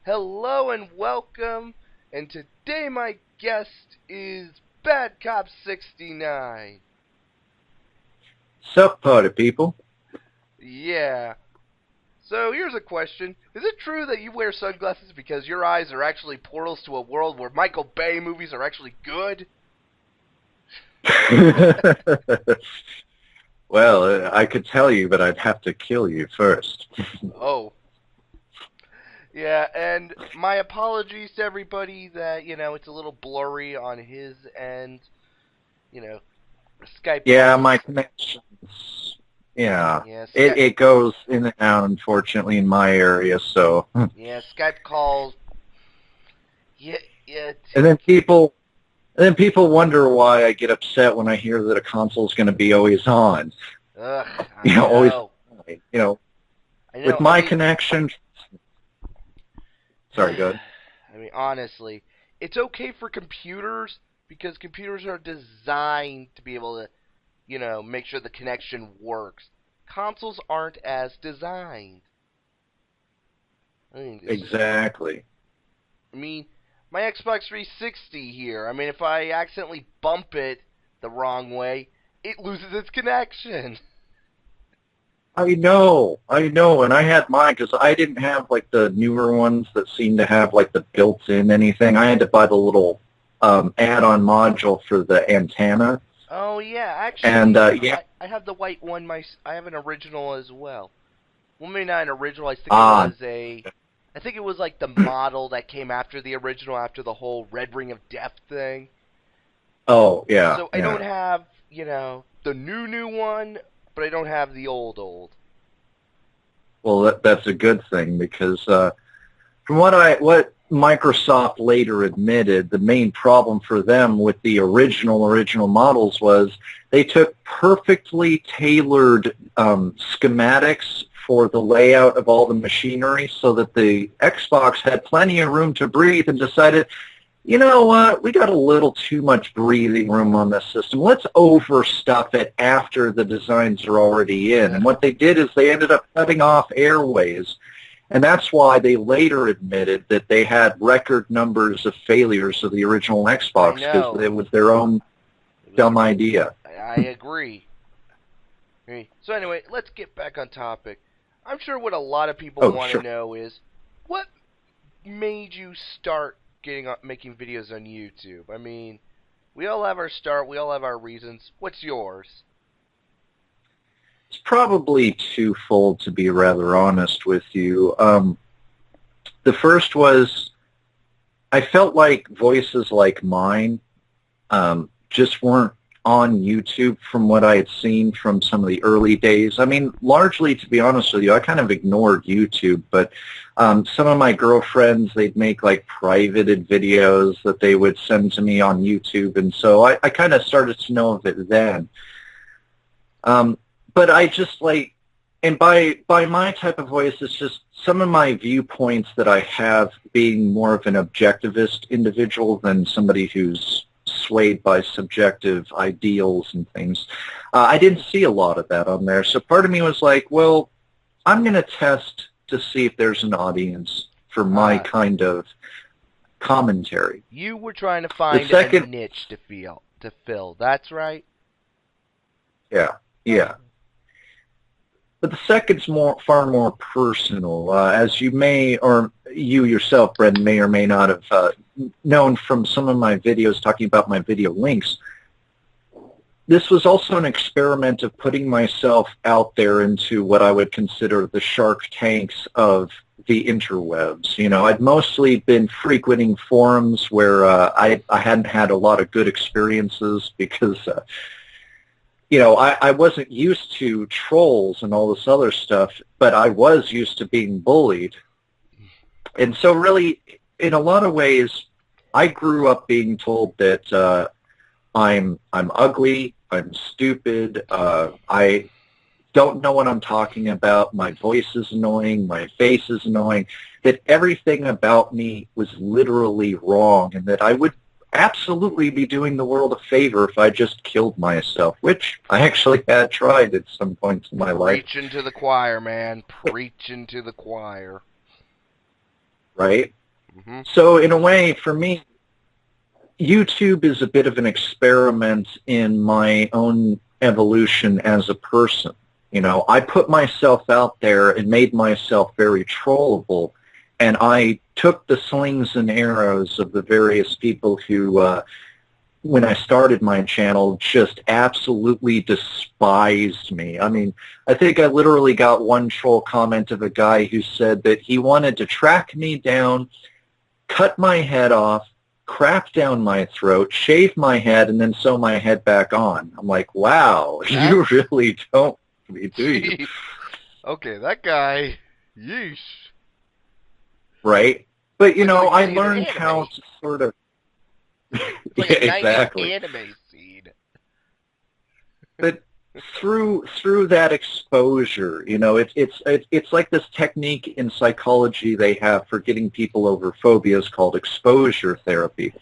Hello and welcome, and today my guest is Badcop69. Sup, party people? Yeah. So here's a question. Is it true that you wear sunglasses because your eyes are actually portals to a world where Michael Bay movies are actually good? Well, I could tell you, but I'd have to kill you first. Oh. Yeah, and my apologies to everybody that, it's a little blurry on his end. You know, Skype Yeah, calls. my connections. Yeah, Yeah, it goes in and out, unfortunately, in my area. So, yeah, Skype calls. Yeah, yeah. and then people wonder why I get upset when I hear that a console's going to be always on. Ugh, You I know, always. know. You know, I know. with I my mean, connection. Sorry, go ahead. honestly, it's okay for computers because computers are designed to be able to, make sure the connection works. Consoles aren't as designed. I mean, Exactly. I mean, my Xbox 360 here. I mean, if I accidentally bump it the wrong way, it loses its connection. I know, and I had mine because I didn't have like the newer ones that seem to have like the built-in anything. I had to buy the little add-on module for the antenna, Oh yeah, and actually, yeah, I have the white one. I have an original as well. Well, maybe not an original. ah, I think it was like the model that came after the original, after the whole Red Ring of Death thing. oh yeah, So I don't yeah. have, the new one, but I don't have the old. Well, that's a good thing because from what Microsoft later admitted, the main problem for them with the original models was they took perfectly tailored schematics for the layout of all the machinery so that the Xbox had plenty of room to breathe and decided, you know what, we got a little too much breathing room on this system. Let's overstuff it after the designs are already in. And what they did is they ended up cutting off airways, and that's why they later admitted that they had record numbers of failures of the original I Xbox because know. it was their own It was dumb their. idea. I agree. So anyway, let's get back on topic. I'm sure what a lot of people Oh, want to sure. know is what made you start making videos on YouTube? I mean, we all have our start, we all have our reasons. What's yours? It's probably twofold, to be rather honest with you. The first was I felt like voices like mine just weren't on YouTube from what I had seen from some of the early days. I mean, largely, to be honest with you, I kind of ignored YouTube, but some of my girlfriends, they'd make like privated videos that they would send to me on YouTube, and so I kind of started to know of it then. But I just like, and by my type of voice, it's just some of my viewpoints that I have being more of an objectivist individual than somebody who's swayed by subjective ideals and things. I didn't see a lot of that on there, so part of me was like, well, I'm going to test to see if there's an audience for my Uh, kind of commentary. you were trying to The find a second, niche to fill. That's right. yeah, yeah. But the second's far more personal, as you may, or you yourself, Brendan, may or may not have known from some of my videos talking about my video links. This was also an experiment of putting myself out there into what I would consider the Shark Tanks of the interwebs. You know, I'd mostly been frequenting forums where I hadn't had a lot of good experiences because I wasn't used to trolls and all this other stuff, but I was used to being bullied. And so really, in a lot of ways, I grew up being told that I'm ugly, I'm stupid, I don't know what I'm talking about, my voice is annoying, my face is annoying, that everything about me was literally wrong, and that I would absolutely be doing the world a favor if I just killed myself, which I actually had tried at some points in my life, Preaching to the choir, man. Preaching to the choir. right? Mm-hmm. So in a way, for me, YouTube is a bit of an experiment in my own evolution as a person. You know, I put myself out there and made myself very trollable, and I took the slings and arrows of the various people who, when I started my channel, just absolutely despised me. I mean, I think I literally got one troll comment of a guy who said that he wanted to track me down, cut my head off, crap down my throat, shave my head, and then sew my head back on. I'm like, wow, That's you really don't me, do you? gee. Okay, that guy. Yeesh. Right? But, It's you like know, what you I see in an learned how anime. to sort of... It's like Yeah, a '90s exactly. anime scene. But through that exposure, you know, it's like this technique in psychology they have for getting people over phobias called exposure therapy.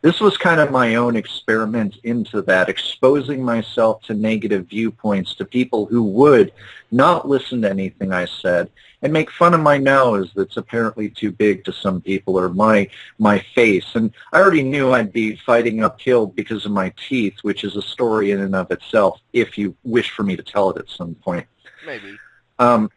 This was kind of my own experiment into that, exposing myself to negative viewpoints, to people who would not listen to anything I said and make fun of my nose that's apparently too big to some people, or my face. And I already knew I'd be fighting uphill because of my teeth, which is a story in and of itself, if you wish for me to tell it at some point. Maybe. Um,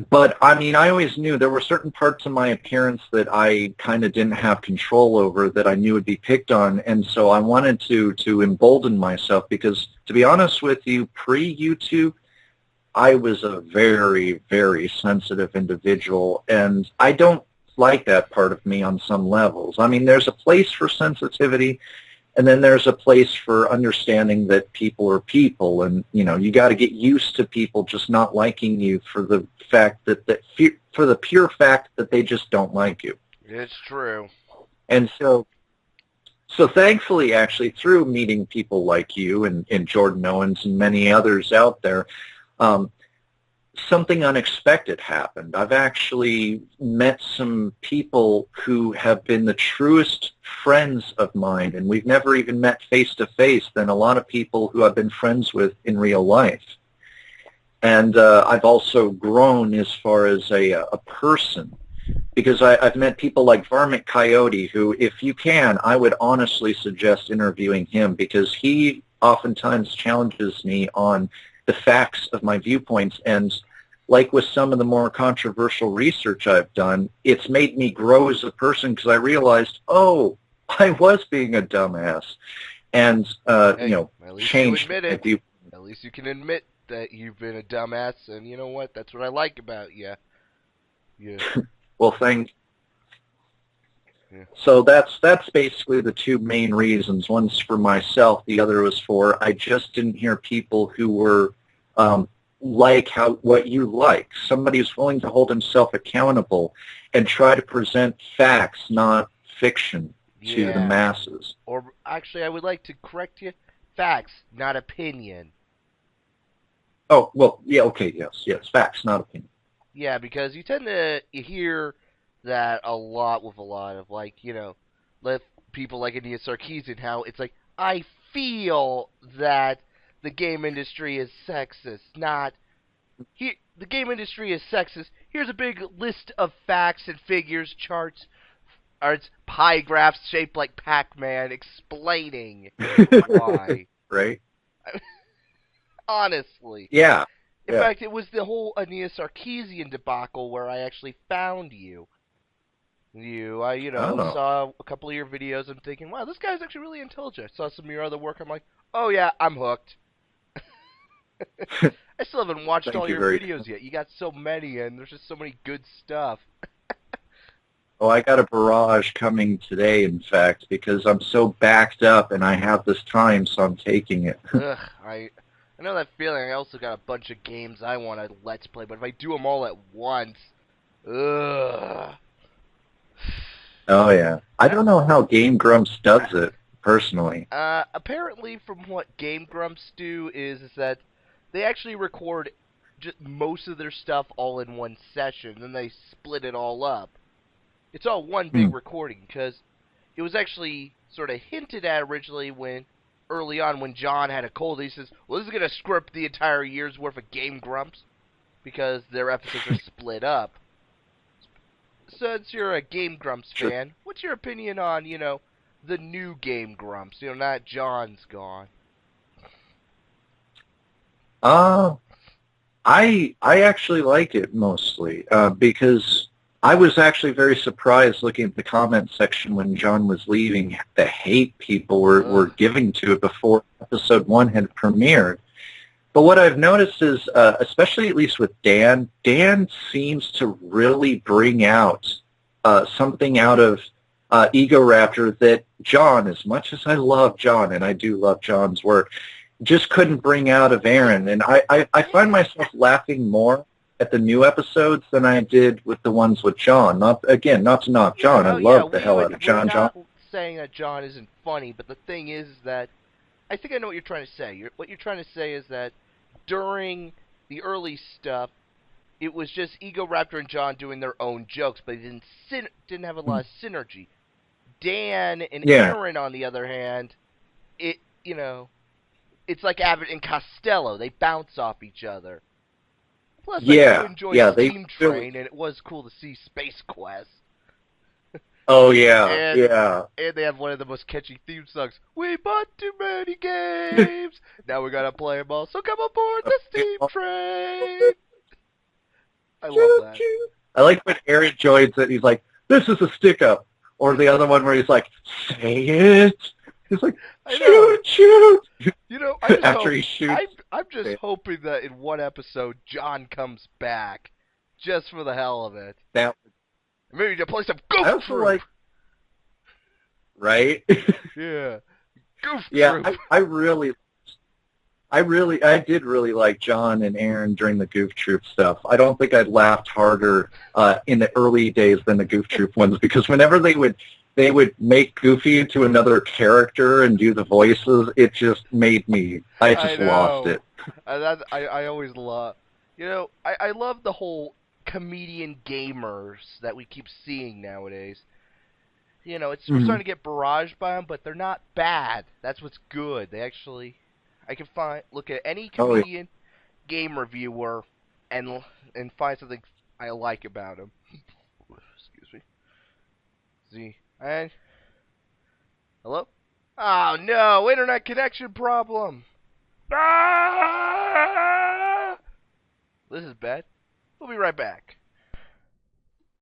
but, I mean, I always knew there were certain parts of my appearance that I kind of didn't have control over that I knew would be picked on, and so I wanted to embolden myself because, to be honest with you, pre-YouTube, I was a very, very sensitive individual, and I don't like that part of me on some levels. I mean, there's a place for sensitivity, and then there's a place for understanding that people are people, and you know you got to get used to people just not liking you for the fact for the pure fact that they just don't like you. It's true. And so thankfully, actually, through meeting people like you and Jordan Owens and many others out there, um, something unexpected happened. I've actually met some people who have been the truest friends of mine, and we've never even met face to face than a lot of people who I've been friends with in real life. And I've also grown as far as a person, because I've met people like Varmint Coyote, who, if you can, I would honestly suggest interviewing him, because he oftentimes challenges me on the facts of my viewpoints. And like with some of the more controversial research I've done, it's made me grow as a person, because I realized, oh, I was being a dumbass, and Hey, at least you changed admit my it. view. At least you can admit that you've been a dumbass, and you know what? That's what I like about you. Yeah. Well, thank Yeah. So that's basically the two main reasons. One's for myself, the other was for I just didn't hear people who were like what you like. Somebody who's willing to hold himself accountable and try to present facts, not fiction, to the Yeah. masses. Or actually, I would like to correct you. Facts, not opinion. Oh, well, yeah, okay, yes, facts, not opinion. Yeah, because you tend to hear that a lot with a lot of let people like Anita Sarkeesian, how it's like I feel that the game industry is sexist, not the game industry is sexist. Here's a big list of facts and figures, charts, or it's pie graphs shaped like Pac-Man explaining why. Right? Honestly. Yeah, In yeah. fact, it was the whole Anita Sarkeesian debacle where I actually found you. Oh, saw a couple of your videos. I'm thinking, wow, this guy's actually really intelligent. I saw some of your other work. I'm like, oh yeah, I'm hooked. I still haven't watched thank all you your very videos yet. You got so many, and there's just so many good stuff. Oh, I got a barrage coming today, in fact, because I'm so backed up and I have this time, so I'm taking it. Ugh, I know that feeling. I also got a bunch of games I want to let's play, but if I do them all at once, ugh. Oh, yeah. I don't know how Game Grumps does it, personally. Apparently, from what Game Grumps do, is that they actually record just most of their stuff all in one session, then they split it all up. It's all one Hmm. big recording, because it was actually sort of hinted at originally early on, when John had a cold. He says, well, this is going to script the entire year's worth of Game Grumps, because their episodes are split up. since you're a Game Grumps Sure. fan, what's your opinion on, the new Game Grumps? Not John's gone. Uh, I actually like it mostly because I was actually very surprised looking at the comment section when John was leaving, the hate people were Ugh. giving to it before episode 1 had premiered. But what I've noticed is, especially at least with Dan seems to really bring out something out of Ego Raptor that John, as much as I love John, and I do love John's work, just couldn't bring out of Aaron. And I find myself laughing more at the new episodes than I did with the ones with John. Not to knock Yeah, John. I no, yeah, love the hell out of we're John. not saying that John isn't funny, but the thing is that I think I know what you're trying to say. What you're trying to say is that during the early stuff, it was just Ego Raptor and John doing their own jokes, but they didn't have a lot of synergy. Dan and Yeah, Aaron, on the other hand, it it's like Abbott and Costello. They bounce off each other. Plus, I do yeah, enjoy yeah. They Steam really. Train, and it was cool to see Space Quest. Oh yeah, And yeah. they have one of the most catchy theme songs. We bought too many games. Now we gotta play them all. So come aboard the Steam Train. I love that. I like when Aaron joins it. He's like, "This is a stick up," or the other one where he's like, "Say it." He's like, I know. "Shoot, shoot!" I just After hope. he shoots. I'm just hoping that in one episode John comes back, just for the hell of it. That Maybe to play some I Goof also Troop. like, right? Yeah, Goof Yeah, Troop. I did really like John and Aaron during the Goof Troop stuff. I don't think I'd laughed harder in the early days than the Goof Troop ones because whenever they would make Goofy into another character and do the voices, it just made me. I I just lost know. it. I always love. I love the whole comedian gamers that we keep seeing nowadays. We're Hmm. starting to get barraged by them, but they're not bad. That's what's good. They actually, I can look at any Oh yeah. comedian game reviewer and find something I like about him. Excuse me. Z and hello. Oh no, internet connection problem. Ah! This is bad. We'll be right back.